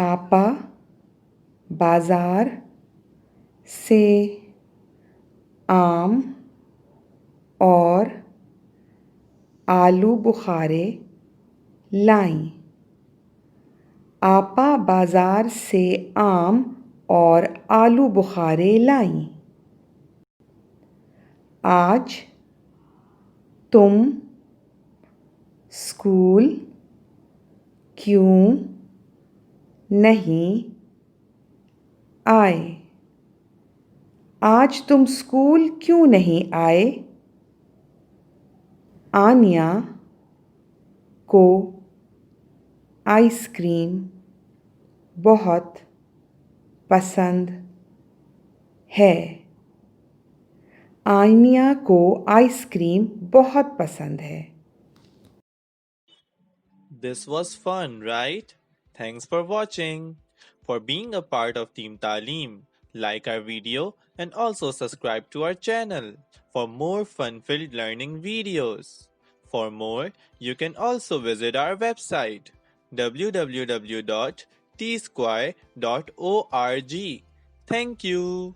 आपा बाजार से आम और आलू बुखारे लाईं। आपा बाजार से आम और आलू बुखारे लाईं। आज तुम स्कूल क्यों नहीं आए? आज तुम स्कूल क्यों नहीं आए? आनिया को आइसक्रीम बहुत पसंद है। आनिया को आइसक्रीम बहुत पसंद है। This was fun, right? Thanks for watching. For being a part of Team Taleem, like our video and also subscribe to our channel for more fun-filled learning videos. For more, you can also visit our website www.teesquare.org. Thank you.